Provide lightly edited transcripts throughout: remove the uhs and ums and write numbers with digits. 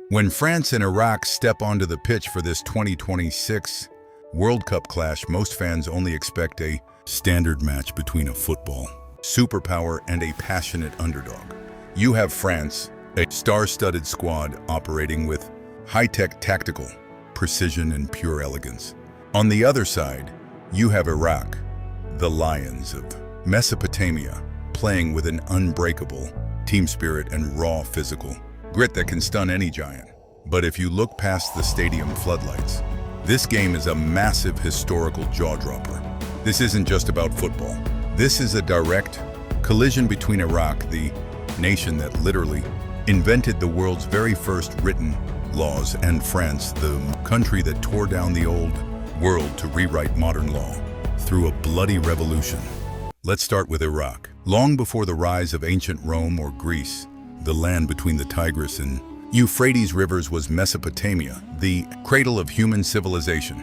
When France and Iraq step onto the pitch for this 2026 World Cup clash, most fans only expect a standard match between a football superpower and a passionate underdog. You have France, a star-studded squad operating with high-tech tactical precision and pure elegance. On the other side, you have Iraq, the Lions of Mesopotamia, playing with an unbreakable team spirit and raw physical grit that can stun any giant. But if you look past the stadium floodlights, this game is a massive historical jaw-dropper. This isn't just about football. This is a direct collision between Iraq, the nation that literally invented the world's very first written laws, and France, the country that tore down the old world to rewrite modern law through a bloody revolution. Let's start with Iraq. Long before the rise of ancient Rome or Greece, the land between the Tigris and Euphrates rivers was Mesopotamia, the cradle of human civilization.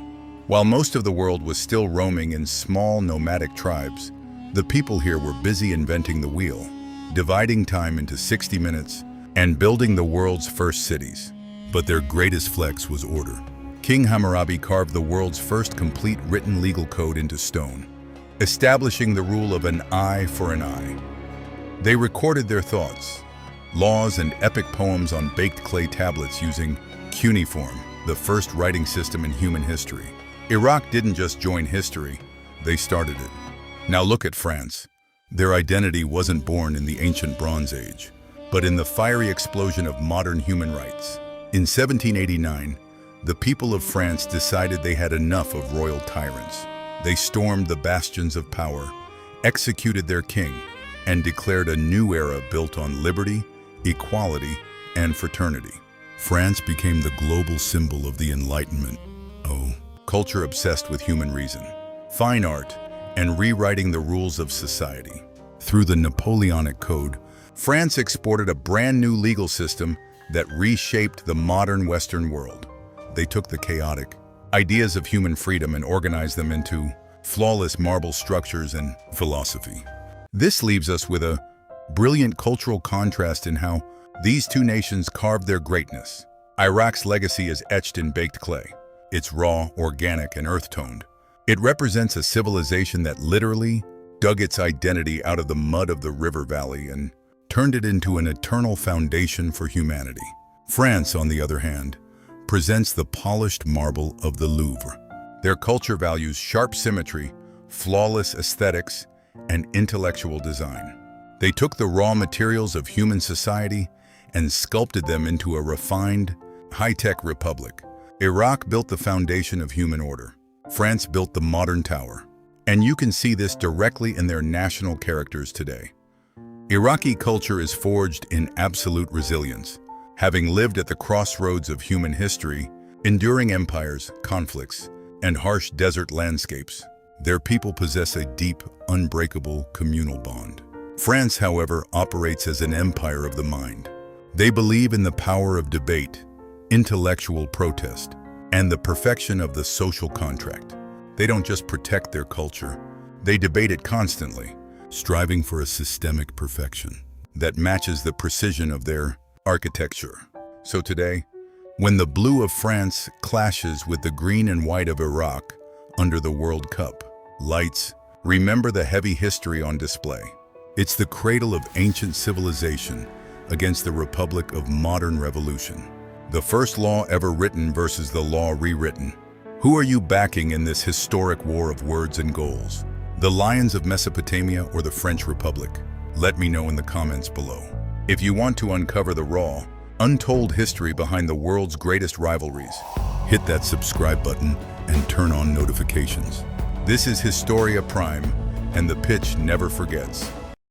While most of the world was still roaming in small nomadic tribes, the people here were busy inventing the wheel, dividing time into 60 minutes, and building the world's first cities. But their greatest flex was order. King Hammurabi carved the world's first complete written legal code into stone, establishing the rule of an eye for an eye. They recorded their thoughts, laws, and epic poems on baked clay tablets using Cuneiform, the first writing system in human history. Iraq didn't just join history, they started it. Now look at France. Their identity wasn't born in the ancient Bronze Age, but in the fiery explosion of modern human rights. In 1789, the people of France decided they had enough of royal tyrants. They stormed the bastions of power, executed their king, and declared a new era built on liberty, equality, and fraternity. France became the global symbol of the Enlightenment. Culture obsessed with human reason, fine art, and rewriting the rules of society. Through the Napoleonic Code, France exported a brand new legal system that reshaped the modern Western world. They took the chaotic ideas of human freedom and organized them into flawless marble structures and philosophy. This leaves us with a brilliant cultural contrast in how these two nations carved their greatness. Iraq's legacy is etched in baked clay. It's raw, organic, and earth-toned. It represents a civilization that literally dug its identity out of the mud of the river valley and turned it into an eternal foundation for humanity. France, on the other hand, presents the polished marble of the Louvre. Their culture values sharp symmetry, flawless aesthetics, and intellectual design. They took the raw materials of human society and sculpted them into a refined, high-tech republic. Iraq built the foundation of human order. France built the modern tower. And you can see this directly in their national characters today. Iraqi culture is forged in absolute resilience. Having lived at the crossroads of human history, enduring empires, conflicts, and harsh desert landscapes, their people possess a deep, unbreakable communal bond. France, however, operates as an empire of the mind. They believe in the power of debate, intellectual protest, and the perfection of the social contract. They don't just protect their culture, they debate it constantly, striving for a systemic perfection that matches the precision of their architecture. So today, when the blue of France clashes with the green and white of Iraq under the World Cup lights, remember the heavy history on display. It's the cradle of ancient civilization against the republic of modern revolution. The first law ever written versus the law rewritten. Who are you backing in this historic war of words and goals? The Lions of Mesopotamia or the French Republic? Let me know in the comments below. If you want to uncover the raw, untold history behind the world's greatest rivalries, hit that subscribe button and turn on notifications. This is Historia Prime, and the pitch never forgets.